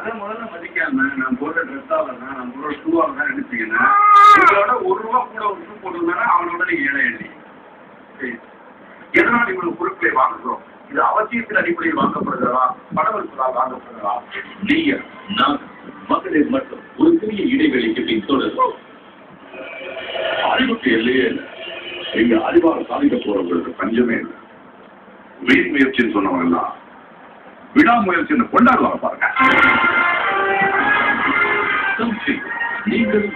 அதை முதல்ல மதிக்காம நான் போடுற ட்ரெஸ்ஸாக தான் நான் போடுற ஷூவாக தான் எடுத்தீங்கன்னா உங்களோட ₹1 கூட ஒரு ஷூ போட்டிருந்தானா அவனோட நீங்க ஏழை எண்ணி. எதனால் இவ்வளவு பொருட்களை வாங்குகிறோம்? இது அவசியத்தின் அடிப்படையில் வாங்கப்படுகிறதா, பணவர்ப்புகளால் வாங்கப்படுகிறதா? நீங்க நான் மகளிர் மட்டும் ஒரு சிறிய இடைவெளிக்கு பின் தொடரும். அறிவுக்கு எல்லையே இல்லை. எங்க அறிவாக சாதிக்க போறவங்களுக்கு பஞ்சமே இல்லை. வீண் முயற்சின்னு சொன்னவங்க எல்லாம் விடாமுயற்சின்னு கொண்டாடுவாங்க பாருங்க. நீங்கள்